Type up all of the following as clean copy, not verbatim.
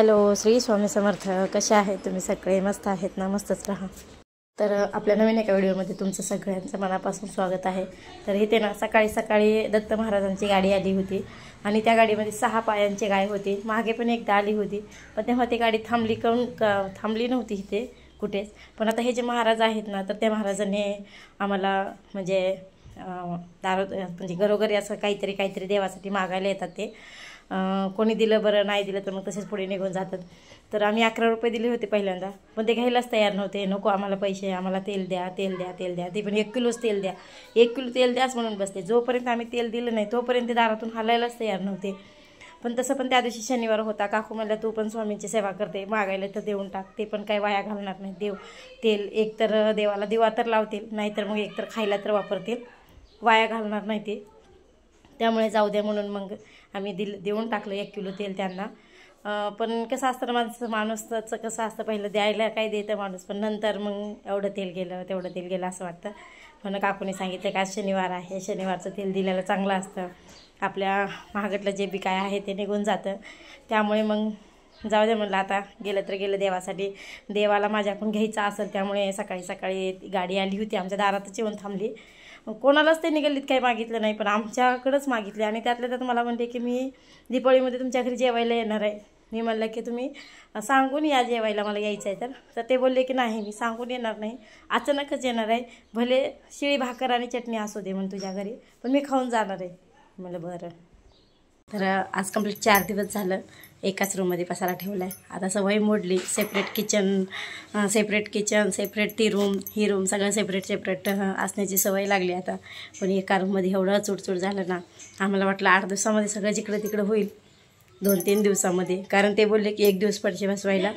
Hello, Shri Swami Samarth. कसे आहेत तुम्ही सगळे? मस्त आहेत ना? मस्तच राहा. तर आपल्या नवीन एका व्हिडिओमध्ये तुमचं सगळ्यांचं मनापासून स्वागत आहे. तर इथे ना सकाळी सकाळी दत्त महाराजांची गाडी आली होती आणि त्या गाडीमध्ये 6 पायांची गाय होती. मागे पण एकदा आली होती, पण तेव्हा ती गाडी थांबली नव्हती इथे कुठेच. पण आता हे जे महाराज आहेत ना, तर त्या महाराजांनी आम्हाला म्हणजे म्हणजे घरोघरी असं काहीतरी देवासाठी मागायला येतात. ते कोणी दिलं बरं, नाही दिलं तर मग तसेच पुढे निघून जातात. तर आम्ही 11 रुपये दिले होते पहिल्यांदा, पण ते घ्यायलाच तयार नव्हते. नको आम्हाला पैसे, आम्हाला तेल द्या, तेल द्या, तेल द्या. ते पण 1 किलोच तेल द्या, 1 किलो तेल द्याच म्हणून बसते. जोपर्यंत आम्ही तेल दिलं नाही तोपर्यंत ते दारातून हलायलाच तयार नव्हते. पण तसं पण त्या दिवशी शनिवार होता. काकू म्हणल्या तू पण स्वामींची सेवा करते, मागायला तर देऊन टाक. ते पण काही वाया घालणार नाही. तेल एकतर देवाला दिवा तर लावतील, नाहीतर मग एकतर खायला तर वापरतील, वाया घालणार नाही ते. त्यामुळे जाऊ द्या म्हणून मग आम्ही देऊन टाकलं 1 किलो तेल त्यांना. पण कसं असतं माणूसचं कसं असतं, पहिलं द्यायला काय देतं माणूस, पण नंतर मग एवढं तेल गेलं तेवढं तेल गेलं असं वाटतं. पण काकूने सांगितलं का शनिवार आहे, शनिवारचं तेल दिलेलं चांगलं असतं, आपल्या महागटलं जे बी काय आहे ते निघून जातं. त्यामुळे मग जाऊ दे म्हणलं, आता गेलं तर गेलं देवासाठी. देवाला माझ्याकडून घ्यायचं असेल, त्यामुळे सकाळी सकाळी गाडी आली होती, आमच्या दारातच येऊन थांबली. कोणालाच ते निगलीत काही मागितलं नाही, पण आमच्याकडंच मागितले. आणि त्यातल्या त्यात मला म्हणते की मी दीपावळीमध्ये तुमच्या घरी जेवायला येणार आहे. मी म्हणलं की तुम्ही सांगून या जेवायला, मला यायचं आहे. तर ते बोलले की नाही, मी सांगून येणार नाही, अचानकच येणार आहे. भले शिळी भाकर आणि चटणी असू दे म्हणून तुझ्या घरी, पण मी खाऊन जाणार आहे. म्हणलं बरं. तर आज कंप्लीट 4 दिवस झालं एकाच रूममध्ये पसारा ठेवला आहे. आता सवय मोडली. सेपरेट किचन, सेपरेट ती रूम, ही रूम, सगळं सेपरेट असण्याची सवय लागली आता. पण एका रूममध्ये एवढं चुडचुड झालं ना, आम्हाला वाटलं 8 दिवसामध्ये सगळं जिकडं तिकडं होईल, 2-3 दिवसामध्ये. कारण ते बोलले की 1 दिवस पडशे बसवायला,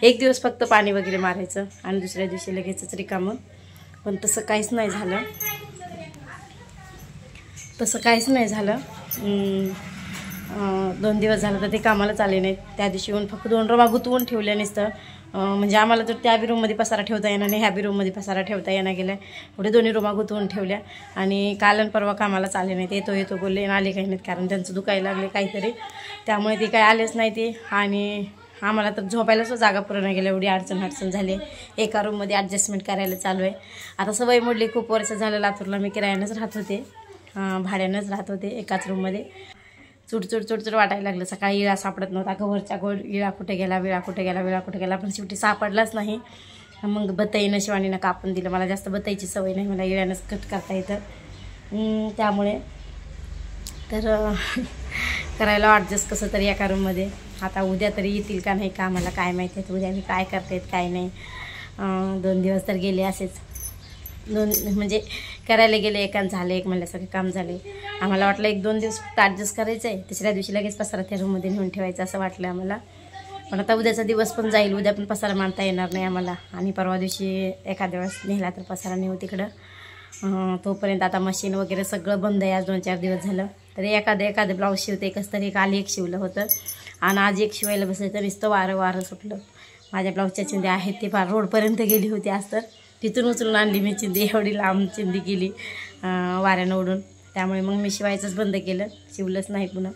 1 दिवस फक्त पाणी वगैरे मारायचं आणि दुसऱ्या दिवशी लगेचच रिकामं. पण तसं काहीच नाही झालं. 2 दिवस झालं तर ते कामालाच आले नाहीत. त्या दिवशी येऊन फक्त 2 रूमा गुतवून ठेवल्या नुसतं. म्हणजे आम्हाला तर त्या बी रूममध्ये पसारा ठेवता येणार नाही, ह्या बी रूममध्ये पसारा ठेवता येणार गेला. एवढे 2 रूमा गुतवून ठेवल्या. आणि काल आणि परवा कामालाच आले नाहीत. येतो बोलले, आले काही नाहीत, कारण त्यांचं दुखायला लागले काहीतरी, त्यामुळे ते काही आलेच नाही ते. आणि आम्हाला तर झोपायलाच जागा पुरवण्या गेल्या, एवढी अडचण झाली. एका रूममध्ये ॲडजस्टमेंट करायला चालू आहे. आता सवय मोडली. खूप वर्ष झालं लातूरला मी किरायानंच राहत होते, भाड्यानंच राहत होते एकाच रूममध्ये. चुडचुड वाटायला लागलं. सकाळी इळा सापडत नव्हता, घरच्या गोड इळा कुठे गेला, पण शेवटी सापडलाच नाही. मग बत्ताईनं शिवानीनं कापून दिलं. मला जास्त बत्ताईची सवय नाही, मला इळ्यानंच कट करता येतं. त्यामुळे तर करायला ॲडजस्ट कसं तरी एका रूममध्ये. आता उद्या तरी येतील का नाही का मला काय माहिती आहे, उद्या मी काय करते काय नाही. 2 दिवस तर गेले असेच. 2 म्हणजे करायला गेले, एकान झाले, एक म्हणल्यासारखे काम झाले. आम्हाला वाटलं 1-2 दिवस फक्त ॲडजस्ट करायचं आहे, तिसऱ्या दिवशी लगेच पसारा त्या रूममध्ये नेऊन ठेवायचं असं वाटलं आम्हाला. पण आता उद्याचा दिवस पण जाईल, उद्या पण पसारा मांडता येणार नाही आम्हाला. आणि परवा दिवशी एखाद्या वेळेस नेला तर पसारा नेऊ तिकडं. तोपर्यंत आता मशीन वगैरे सगळं बंद आहे. आज 2-4 दिवस झालं. तरी एखादं ब्लाऊज शिवते, कसं तरी काल एक शिवलं होतं आणि आज एक शिवायला बसलं तर नुसतं वारं सुटलं. माझ्या ब्लाऊजच्या चिंध्या आहेत ते फार रोडपर्यंत गेली होती. आज तर तिथून उचलून आणली मी चिंदी, एवढी लांब चिंदी गेली वाऱ्यानं उडून. त्यामुळे मग मी शिवायचंच बंद केलं, शिवलंच नाही पुन्हा.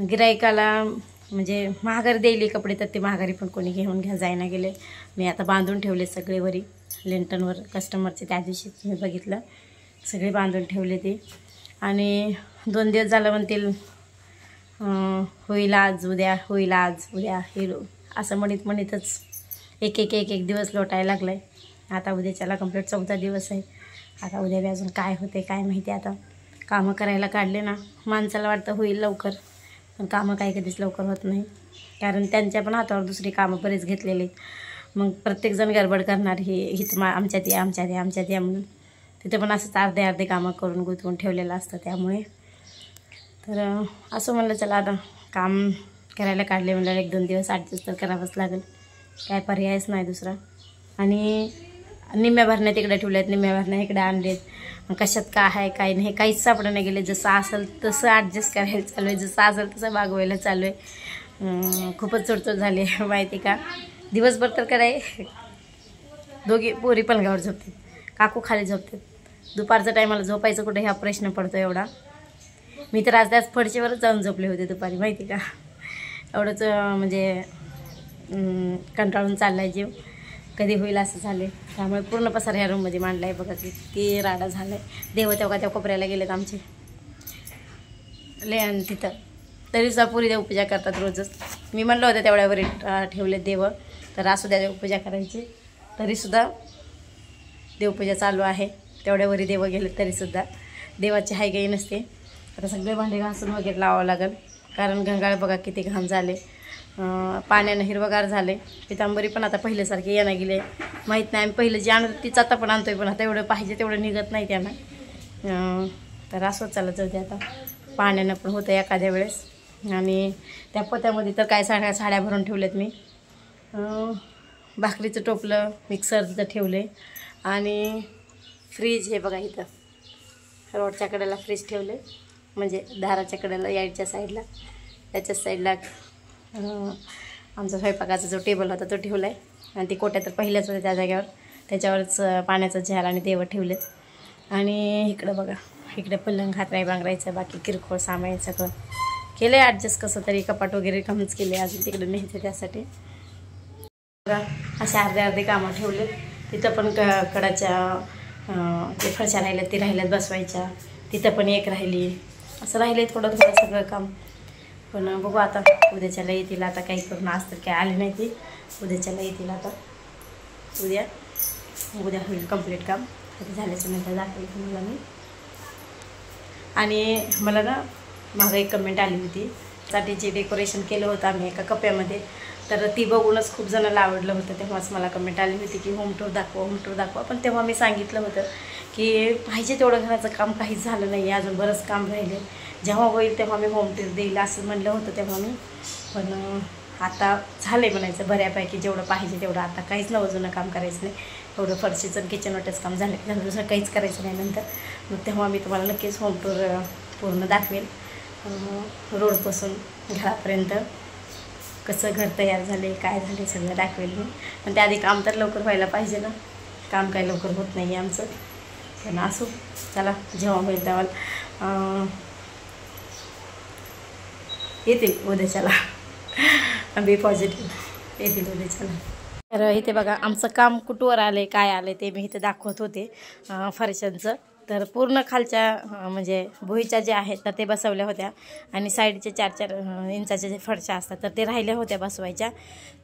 गिराईकाला म्हणजे महागारी द्यायली कपडे, तर ते महागारी पण कोणी घेऊन जायला गेले. मी आता बांधून ठेवले सगळे वरी लेंटनवर. कस्टमरचे त्या दिवशी मी बघितलं, सगळे बांधून ठेवले ते. आणि 2 दिवस झालं म्हणतील होईल आज उद्या हे असं म्हणतच एक दिवस लोटायला लागला आहे. आता उद्याच्याला कंप्लीट 14 दिवस आहे. आता उद्या बी अजून काय होते काय माहिती. आता कामं करायला काढले ना, माणसाला वाटतं होईल लवकर, पण कामं काही कधीच लवकर होत नाही. कारण त्यांच्या पण हातावर दुसरी कामं बरेच घेतलेली आहेत. मग प्रत्येकजण गडबड करणार, हित आमच्यात या म्हणून. तिथे पण असंच अर्धे कामं करून गुंतवून ठेवलेलं असतं. त्यामुळे तर असं म्हणलं चला आता काम करायला काढले म्हणलं 1-2 दिवस ॲडजस्ट तर करावंच लागेल, काय पर्यायच नाही दुसरा. आणि निम्म्या भरण्या तिकडे ठेवल्यात, निम्म्या भरण्या इकडे आणलेत. कशात काय आहे काय नाही काहीच सापडं नाही गेले. जसं असेल तसं ॲडजस्ट करायला चालू आहे, जसं असेल तसं मागवायला चालू आहे. खूपच चुडचुड झाली माहिती का. दिवसभर तर काय दोघी पोरी पलंगावर झोपतात, काकू खाली झोपतात. दुपारच्या टायमाला झोपायचं कुठे ह्या प्रश्न पडतो एवढा. मी तर आज त्याच फडशीवरच जाऊन झोपले होते दुपारी माहिती का. एवढंच म्हणजे कंटाळून चाललाय जीव, कधी होईल असं झाले. त्यामुळे पूर्ण पसार ह्या रूममध्ये मांडला आहे. बघा किती राडा झाला आहे. देव तेव्हा त्या कोपऱ्याला गेलेत आमचे आणि तिथं तरीसुद्धा पुरी देवपूजा करतात रोजच. मी म्हणलं होतं तेवढ्यावर ठेवले देव, तर असू द्या देवपूजा करायची. तरीसुद्धा देवपूजा चालू आहे. तेवढ्यावरी देव गेले तरीसुद्धा देवाची हाय गाई नसते. आता सगळे भांडे घासून वगैरे लावावं लागेल, कारण घंगाळ बघा किती घाम झाले. पाण्यानं हिरवगार झाले. पितांबरी पण आता पहिल्यासारखी येणं गेले. माहीत नाही आम्ही पहिलं जे आणत तीच आता पण आणतोय, पण आता एवढं पाहिजे तेवढं निघत नाही त्यांना. तर असंच चालत जाऊ दे. आता पाण्यानं पण होतं एखाद्या वेळेस. आणि त्या पोत्यामध्ये तर काय साड्या भरून ठेवल्यात मी. भाकरीचं टोपलं, मिक्सर तिथं ठेवले आणि फ्रीज हे बघा इथं रोडच्या कडेला फ्रीज ठेवले, म्हणजे दाराच्या कडेला यायच्या साईडला. त्याच्याच साईडला आमचा स्वयंपाकाचा जो टेबल होता तो ठेवला आहे. आणि ती कोट्या तर पहिल्याच होत्या त्या जागेवर, त्याच्यावरच पाण्याचं झार आणि देव ठेवलेत. आणि इकडं बघा, इकडे पलंग हातराई बांगरायचं, बाकी किरकोळ सामान सगळं केलं आहे ॲडजस्ट कसं तरी. कपाट वगैरे कमीच केले, अजून तिकडे न्यायचं त्यासाठी. असे अर्धे कामं ठेवले. तिथं पण कडाच्या ते फरशा राहिल्यात, ते राहिल्यात बसवायच्या. तिथं पण एक राहिली. असं राहिले थोडं सगळं काम. पण बघू आता उद्याच्याला येतील. आता काही करून आज तर काय आले नाही ते, उद्याच्याला येतील. आता उद्या होईल कंप्लीट काम. आता झाल्याच्या नंतर दाखवेल तुम्हाला मी. आणि मला ना मागं एक कमेंट आली होती, साठी जे डेकोरेशन केलं होतं आम्ही एका कप्प्यामध्ये, तर ती बघूनच खूप जणांना आवडलं होतं. तेव्हाच मला कमेंट आली होती की होम टूर दाखवा. पण तेव्हा मी सांगितलं होतं की पाहिजे तेवढं घराचं काम काहीच झालं नाही आहे, अजून बरंच काम राहिले. जेव्हा होईल तेव्हा मी होम टूर देईल असं म्हणलं होतं तेव्हा मी. पण आता झालं आहे म्हणायचं बऱ्यापैकी, जेवढं पाहिजे तेवढं. आता काहीच नवं जुनं काम करायचं नाही. एवढं फरशीचं किचन वाटच काम झालं, त्यानंतर दुसरं काहीच करायचं नाही नंतर. मग तेव्हा मी तुम्हाला नक्कीच होम टूर पूर्ण दाखवेल, रोडपासून घरापर्यंत कसं घर तयार झाले, काय झाले सगळं दाखवेल मी. पण त्याआधी काम तर लवकर व्हायला पाहिजे ना. काम काही लवकर होत नाही आहे आमचं. पण असू, चला जेव्हा होईल तेव्हा येतील उद्याच्याला. बी पॉझिटिव्ह, येतील उद्याच्याला. तर इथे बघा आमचं काम कुठवर आलं काय आलं ते मी इथे दाखवत होते फरशांचं. तर पूर्ण खालच्या म्हणजे भुईच्या ज्या आहेत तर ते बसवल्या होत्या. आणि साईडचे 4-4 इंचाच्या जे फरशा असतात तर ते राहिल्या होत्या बसवायच्या.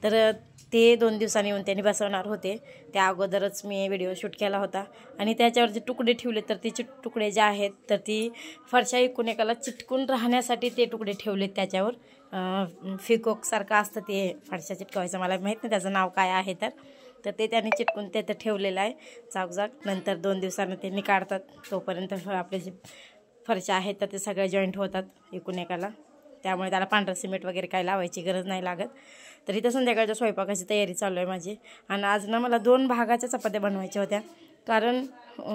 तर ते 2 दिवसांनी येऊन त्यांनी बसवणार होते. त्या अगोदरच मी व्हिडिओ शूट केला होता. आणि त्याच्यावर जे तुकडे ठेवले तर ते तुकडे जे आहेत तर ती फरशा एकूण चिटकून राहण्यासाठी ते तुकडे ठेवलेत त्याच्यावर. फिकोकसारखं असतं ते फरशा चिटकवायचं, मला माहीत नाही त्याचं नाव काय आहे. तर ते त्यांनी चिटकून ते तर ठेवलेलं आहे जाग. नंतर 2 दिवसानं त्यांनी काढतात. तोपर्यंत आपले जे फरशा आहेत तर ते सगळे जॉईंट होतात एकूण एकाला. त्यामुळे त्याला पांढरं सिमेंट वगैरे काही लावायची गरज नाही लागत. तर इथं संध्याकाळच्या स्वयंपाकाची तयारी चालू आहे माझी. आणि आज ना मला 2 भागाच्या चपात्या बनवायच्या होत्या, कारण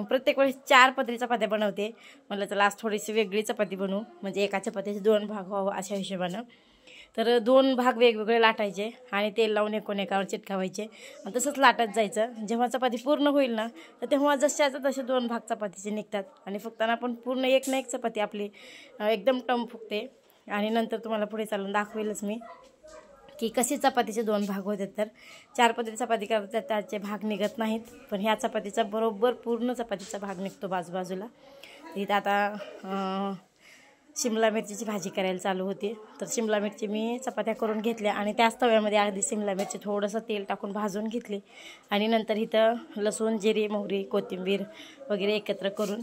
प्रत्येक वेळेस 4 पदरी चपात्या बनवते. मला चला आज थोडीशी वेगळी चपाती बनवू, म्हणजे एका चपात्याचे 2 भाग व्हावं अशा हिशोबानं. तर 2 भाग वेगवेगळे लाटायचे आणि तेल लावून एकावर चिटकावायचे आणि तसंच लाटत जायचं. जेव्हा चपाती पूर्ण होईल ना तर तेव्हा जशाचं तसे 2 भाग चपातीचे निघतात. आणि फुगताना पण पूर्ण एक ना एक चपाती आपली एकदम टम फुगते. आणि नंतर तुम्हाला पुढे चालून दाखवेलच मी की कशी चपातीचे 2 भाग होतात. तर 4 पदरी चपाती करतात त्याचे भाग निघत नाहीत, पण ह्या चपातीचा बरोबर पूर्ण चपातीचा भाग निघतो बाजूबाजूला. इथं आता शिमला मिरचीची भाजी करायला चालू होती. तर शिमला मिरची मी चपात्या करून घेतल्या आणि त्याच तव्यामध्ये अगदी शिमला मिरची थोडंसं तेल टाकून भाजून घेतली. आणि नंतर इथं लसूण, जिरे, मोहरी, कोथिंबीर वगैरे एकत्र करून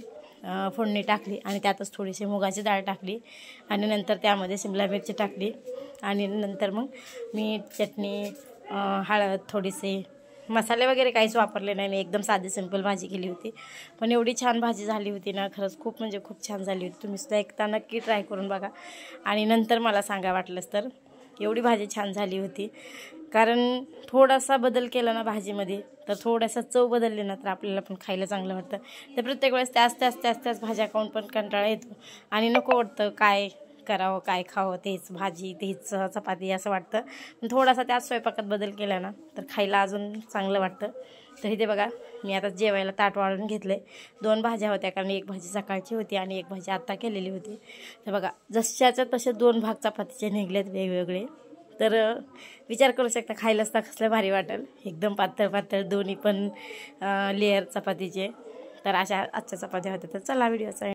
फोडणी टाकली. आणि त्यातच थोडीशी मुगाची डाळ टाकली. आणि नंतर त्यामध्ये शिमला मिरची टाकली. आणि नंतर मग मीठ, चटणी, हळद, थोडीसे मसाले वगैरे काहीच वापरले नाही. मी एकदम साधी सिंपल भाजी केली होती. पण एवढी छान भाजी झाली होती ना, खरंच खूप म्हणजे खूप छान झाली होती. तुम्ही सुद्धा एकदा नक्की ट्राय करून बघा आणि नंतर मला सांगा वाटलंच तर. एवढी भाजी छान झाली होती, कारण थोडासा बदल केला ना भाजीमध्ये तर थोडासा चव बदलली ना तर आपल्याला पण खायला चांगलं वाटतं. तर प्रत्येक वेळेस त्याच भाज्या खाऊन पण कंटाळा येतो आणि नको वाटतं काय करावं, काय खावं, तेच भाजी, तेच चपाती असं वाटतं. पण थोडासा त्याच स्वयंपाकात बदल केला ना तर खायला अजून चांगलं वाटतं. तर इथे बघा मी आता जेवायला ताट वाढून घेतले. 2 भाज्या होत्या, कारण एक भाजी सकाळची होती आणि एक भाजी आत्ता केलेली होती. तर बघा जशाच्या तसे 2 भाग चपातीचे निघलेत वेगवेगळे. तर विचार करू शकता खायला असता कसलं भारी वाटेल. एकदम पातळ पातळ दोन्ही पण लेअर चपातीचे. तर अशा आजच्या चपात्या होत्या. तर चला व्हिडिओचा